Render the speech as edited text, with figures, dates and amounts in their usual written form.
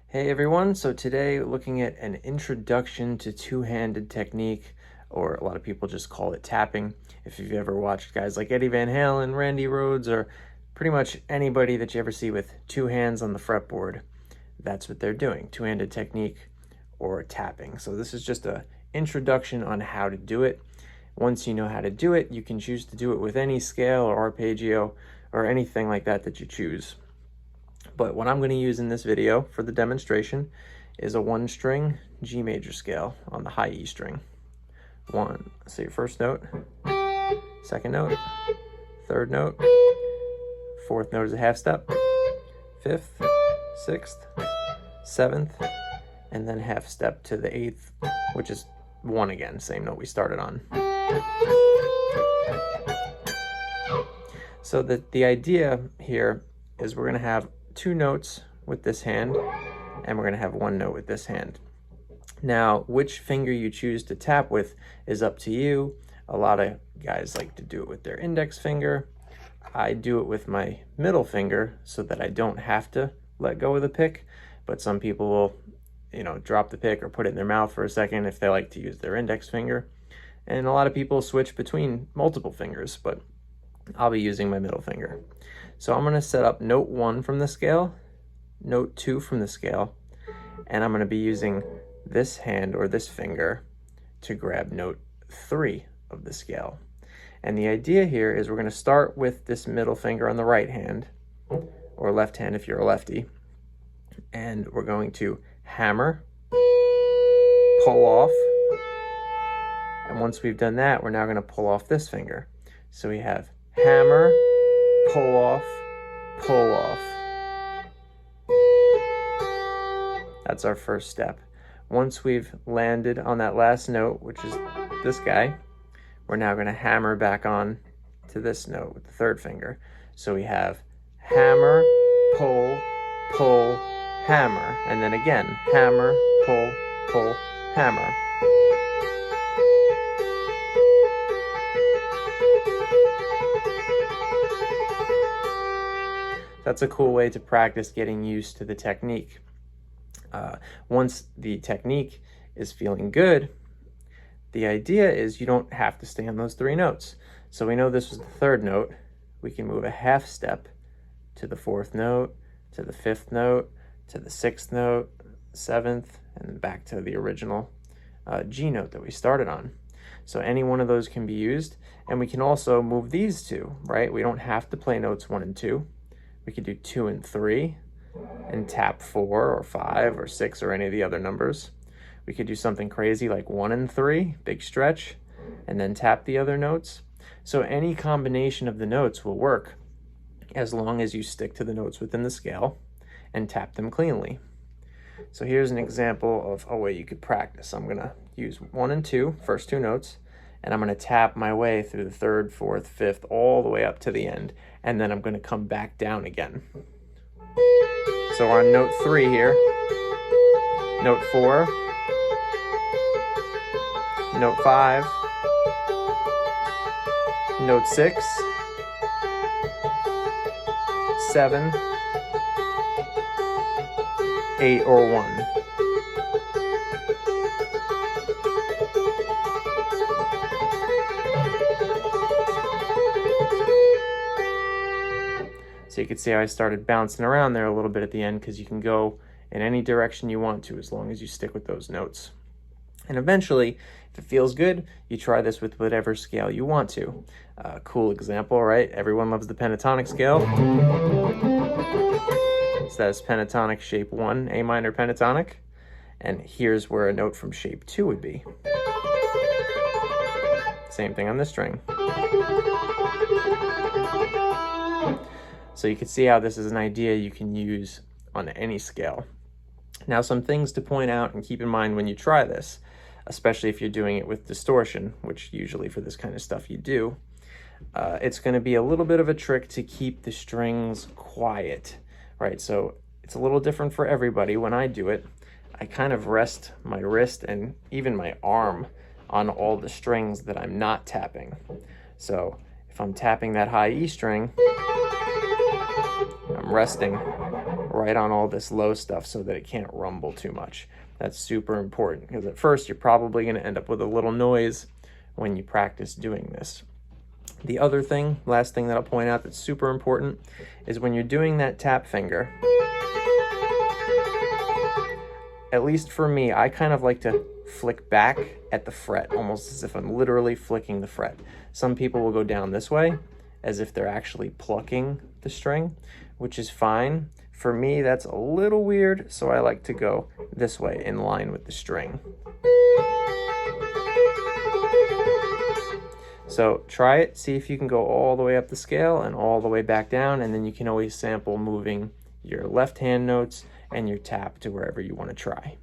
Hey everyone, so today looking at an introduction to two-handed technique, or a lot of people just call it tapping. If you've ever watched guys like Eddie Van Halen, Randy Rhoads, or pretty much anybody that you ever see with two hands on the fretboard, that's what they're doing, two-handed technique or tapping. So this is just an introduction on how to do it. Once you know how to do it, you can choose to do it with any scale or arpeggio or anything like that that you choose. But what I'm going to use in this video for the demonstration is a 1-string G major scale on the high E string. So your first note, second note, third note, fourth note is a half step, fifth, sixth, seventh, and then half step to the eighth, which is 1 again, same note we started on. So the idea here is we're going to have 2 notes with this hand, and we're going to have 1 note with this hand. Now, which finger you choose to tap with is up to you. A lot of guys like to do it with their index finger. I do it with my middle finger so that I don't have to let go of the pick, but some people will, drop the pick or put it in their mouth for a second if they like to use their index finger. And a lot of people switch between multiple fingers, but I'll be using my middle finger. So I'm going to set up note 1 from the scale, note 2 from the scale, and I'm going to be using this hand or this finger to grab note 3 of the scale. And the idea here is we're going to start with this middle finger on the right hand, or left hand if you're a lefty, and we're going to hammer, pull off, and once we've done that, we're now going to pull off this finger. So we have hammer, pull off, pull off. That's our first step. Once we've landed on that last note, which is this guy, we're now going to hammer back on to this note with the third finger. So we have hammer, pull, pull, hammer, and then again, hammer, pull, pull, hammer. That's a cool way to practice getting used to the technique. Once the technique is feeling good, the idea is you don't have to stay on those 3 notes. So we know this was the third note. We can move a half step to the 4th note, to the 5th note, to the 6th note, 7th, and then back to the original G note that we started on. So any one of those can be used, and we can also move these 2, right? We don't have to play notes 1 and 2. We could do 2 and 3 and tap 4 or 5 or 6 or any of the other numbers. We could do something crazy like 1 and 3, big stretch, and then tap the other notes. So any combination of the notes will work as long as you stick to the notes within the scale and tap them cleanly. So here's an example of a way you could practice. I'm going to use 1 and 2, first 2 notes, and I'm going to tap my way through the 3rd, 4th, 5th, all the way up to the end, and then I'm going to come back down again. So on note 3 here, note 4, note 5, note 6, 7, 8, or 1. So you can see how I started bouncing around there a little bit at the end, because you can go in any direction you want to as long as you stick with those notes. And eventually, if it feels good, you try this with whatever scale you want to. Cool example, right? Everyone loves the pentatonic scale. So that's pentatonic shape 1, A minor pentatonic. And here's where a note from shape 2 would be. Same thing on this string. So you can see how this is an idea you can use on any scale. Now, some things to point out and keep in mind when you try this, especially if you're doing it with distortion, which usually for this kind of stuff you do. It's going to be a little bit of a trick to keep the strings quiet, right? So it's a little different for everybody. When I do it, I kind of rest my wrist and even my arm on all the strings that I'm not tapping. So if I'm tapping that high E string, I'm resting right on all this low stuff so that it can't rumble too much. That's super important because at first you're probably going to end up with a little noise when you practice doing this. The other thing, last thing that I'll point out that's super important, is when you're doing that tap finger, at least for me, I kind of like to flick back at the fret, almost as if I'm literally flicking the fret. Some people will go down this way, as if they're actually plucking the string, which is fine. For me, that's a little weird, so I like to go this way in line with the string. So try it, see if you can go all the way up the scale and all the way back down, and then you can always sample moving your left hand notes and your tap to wherever you want to try.